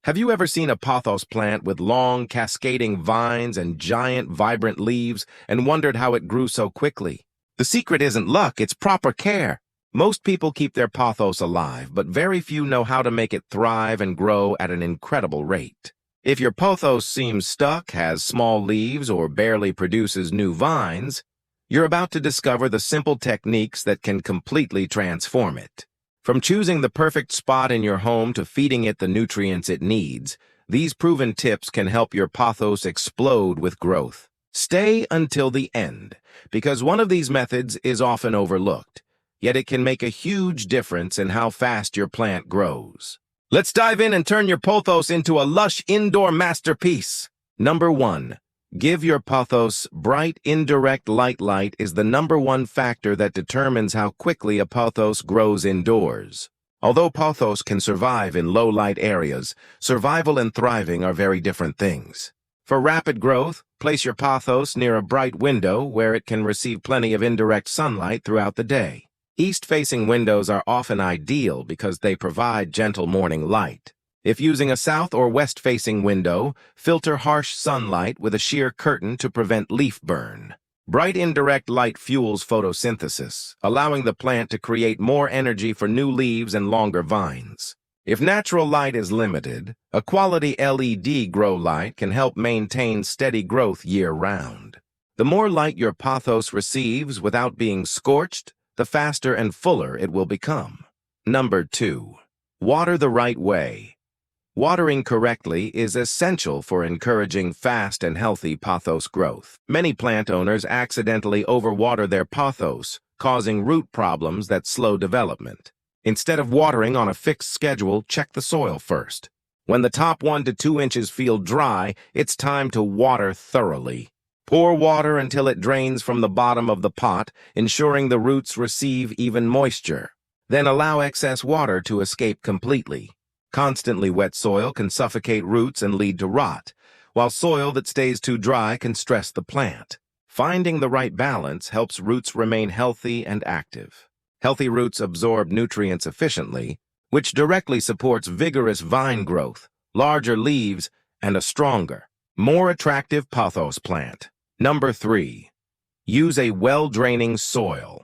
Have you ever seen a pothos plant with long, cascading vines and giant, vibrant leaves and wondered how it grew so quickly? The secret isn't luck, it's proper care. Most people keep their pothos alive, but very few know how to make it thrive and grow at an incredible rate. If your pothos seems stuck, has small leaves, or barely produces new vines, you're about to discover the simple techniques that can completely transform it. From choosing the perfect spot in your home to feeding it the nutrients it needs, these proven tips can help your pothos explode with growth. Stay until the end, because one of these methods is often overlooked, yet it can make a huge difference in how fast your plant grows. Let's dive in and turn your pothos into a lush indoor masterpiece. Number 1. Give your pothos bright indirect light. Light is the #1 factor that determines how quickly a pothos grows indoors. Although pothos can survive in low-light areas, survival and thriving are very different things. For rapid growth, place your pothos near a bright window where it can receive plenty of indirect sunlight throughout the day. East-facing windows are often ideal because they provide gentle morning light. If using a south or west-facing window, filter harsh sunlight with a sheer curtain to prevent leaf burn. Bright indirect light fuels photosynthesis, allowing the plant to create more energy for new leaves and longer vines. If natural light is limited, a quality LED grow light can help maintain steady growth year-round. The more light your pothos receives without being scorched, the faster and fuller it will become. Number 2. Water the right way. Watering correctly is essential for encouraging fast and healthy pothos growth. Many plant owners accidentally overwater their pothos, causing root problems that slow development. Instead of watering on a fixed schedule, check the soil first. When the top 1 to 2 inches feel dry, it's time to water thoroughly. Pour water until it drains from the bottom of the pot, ensuring the roots receive even moisture. Then allow excess water to escape completely. Constantly wet soil can suffocate roots and lead to rot, while soil that stays too dry can stress the plant. Finding the right balance helps roots remain healthy and active. Healthy roots absorb nutrients efficiently, which directly supports vigorous vine growth, larger leaves, and a stronger, more attractive pothos plant. Number 3. Use a well-draining soil.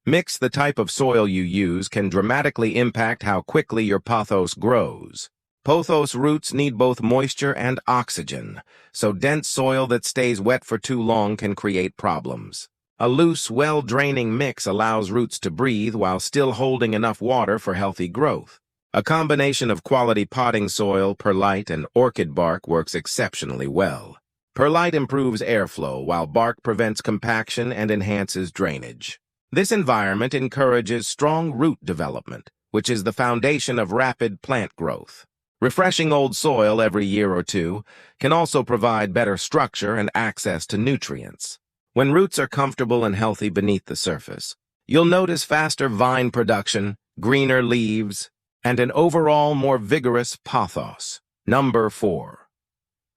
Mix the type of soil you use can dramatically impact how quickly your pothos grows. Pothos roots need both moisture and oxygen, so dense soil that stays wet for too long can create problems. A loose, well-draining mix allows roots to breathe while still holding enough water for healthy growth. A combination of quality potting soil, perlite, and orchid bark works exceptionally well. Perlite improves airflow, while bark prevents compaction and enhances drainage. This environment encourages strong root development, which is the foundation of rapid plant growth. Refreshing old soil every year or two can also provide better structure and access to nutrients. When roots are comfortable and healthy beneath the surface, you'll notice faster vine production, greener leaves, and an overall more vigorous pothos. Number 4.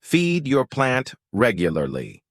Feed your plant regularly.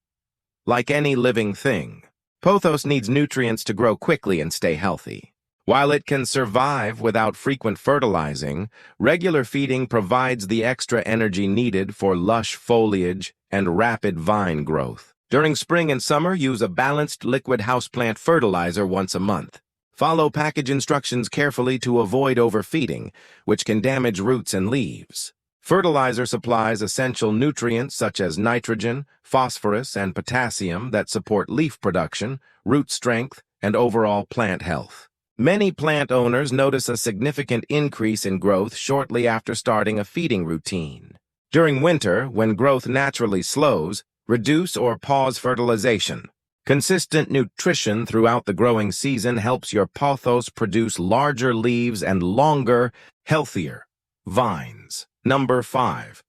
Like any living thing, pothos needs nutrients to grow quickly and stay healthy. While it can survive without frequent fertilizing, regular feeding provides the extra energy needed for lush foliage and rapid vine growth. During spring and summer, use a balanced liquid houseplant fertilizer once a month. Follow package instructions carefully to avoid overfeeding, which can damage roots and leaves. Fertilizer supplies essential nutrients such as nitrogen, phosphorus, and potassium that support leaf production, root strength, and overall plant health. Many plant owners notice a significant increase in growth shortly after starting a feeding routine. During winter, when growth naturally slows, reduce or pause fertilization. Consistent nutrition throughout the growing season helps your pothos produce larger leaves and longer, healthier vines. Number 5.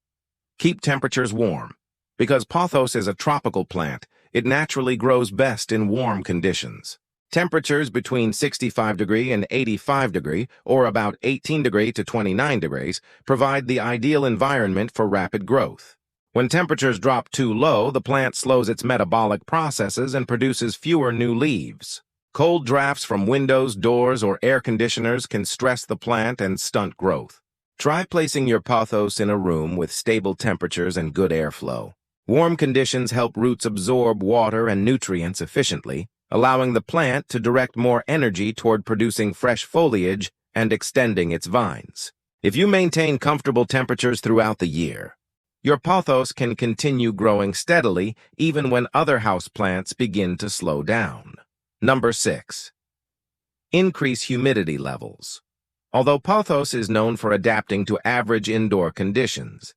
Keep temperatures warm. Because pothos is a tropical plant, it naturally grows best in warm conditions. Temperatures between 65 degrees and 85 degrees, or about 18 degrees to 29 degrees, provide the ideal environment for rapid growth. When temperatures drop too low, the plant slows its metabolic processes and produces fewer new leaves. Cold drafts from windows, doors, or air conditioners can stress the plant and stunt growth. Try placing your pothos in a room with stable temperatures and good airflow. Warm conditions help roots absorb water and nutrients efficiently, allowing the plant to direct more energy toward producing fresh foliage and extending its vines. If you maintain comfortable temperatures throughout the year, your pothos can continue growing steadily even when other houseplants begin to slow down. Number 6. Increase humidity levels. Although pothos is known for adapting to average indoor conditions,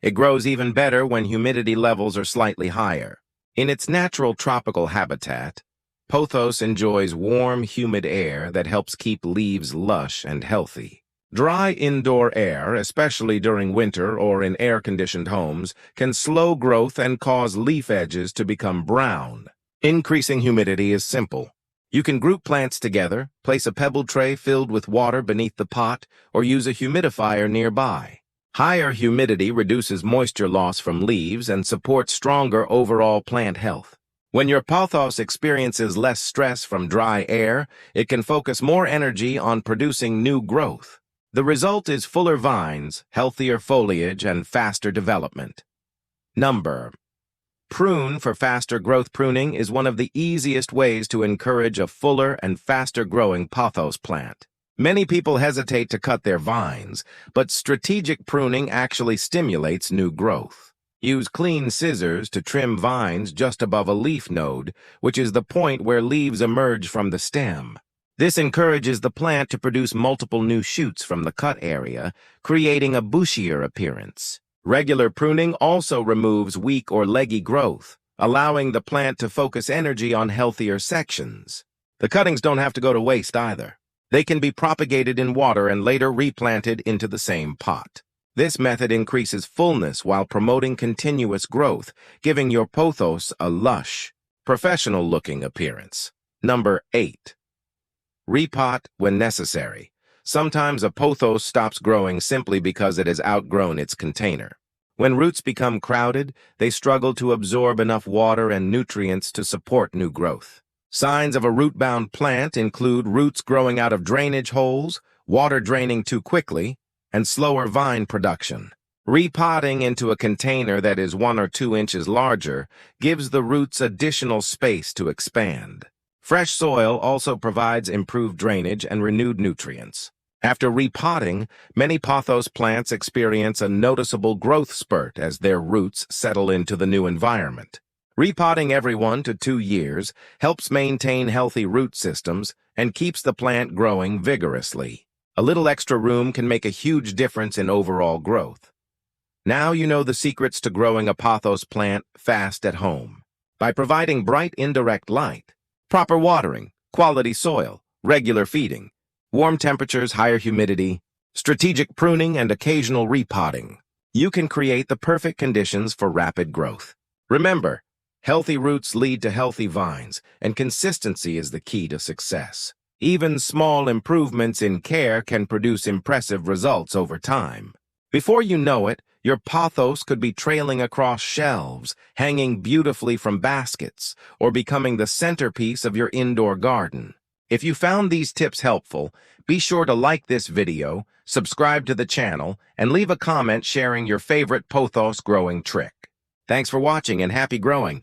it grows even better when humidity levels are slightly higher. In its natural tropical habitat, pothos enjoys warm, humid air that helps keep leaves lush and healthy. Dry indoor air, especially during winter or in air-conditioned homes, can slow growth and cause leaf edges to become brown. Increasing humidity is simple. You can group plants together, place a pebble tray filled with water beneath the pot, or use a humidifier nearby. Higher humidity reduces moisture loss from leaves and supports stronger overall plant health. When your pothos experiences less stress from dry air, it can focus more energy on producing new growth. The result is fuller vines, healthier foliage, and faster development. Prune for faster growth. Pruning is one of the easiest ways to encourage a fuller and faster-growing pothos plant. Many people hesitate to cut their vines, but strategic pruning actually stimulates new growth. Use clean scissors to trim vines just above a leaf node, which is the point where leaves emerge from the stem. This encourages the plant to produce multiple new shoots from the cut area, creating a bushier appearance. Regular pruning also removes weak or leggy growth, allowing the plant to focus energy on healthier sections. The cuttings don't have to go to waste either. They can be propagated in water and later replanted into the same pot. This method increases fullness while promoting continuous growth, giving your pothos a lush, professional-looking appearance. Number 8. Repot when necessary. Sometimes a pothos stops growing simply because it has outgrown its container. When roots become crowded, they struggle to absorb enough water and nutrients to support new growth. Signs of a root-bound plant include roots growing out of drainage holes, water draining too quickly, and slower vine production. Repotting into a container that is 1 or 2 inches larger gives the roots additional space to expand. Fresh soil also provides improved drainage and renewed nutrients. After repotting, many pothos plants experience a noticeable growth spurt as their roots settle into the new environment. Repotting every 1 to 2 years helps maintain healthy root systems and keeps the plant growing vigorously. A little extra room can make a huge difference in overall growth. Now you know the secrets to growing a pothos plant fast at home. By providing bright indirect light, proper watering, quality soil, regular feeding, warm temperatures, higher humidity, strategic pruning, and occasional repotting, you can create the perfect conditions for rapid growth. Remember, healthy roots lead to healthy vines, and consistency is the key to success. Even small improvements in care can produce impressive results over time. Before you know it, your pothos could be trailing across shelves, hanging beautifully from baskets, or becoming the centerpiece of your indoor garden. If you found these tips helpful, be sure to like this video, subscribe to the channel, and leave a comment sharing your favorite pothos growing trick. Thanks for watching and happy growing!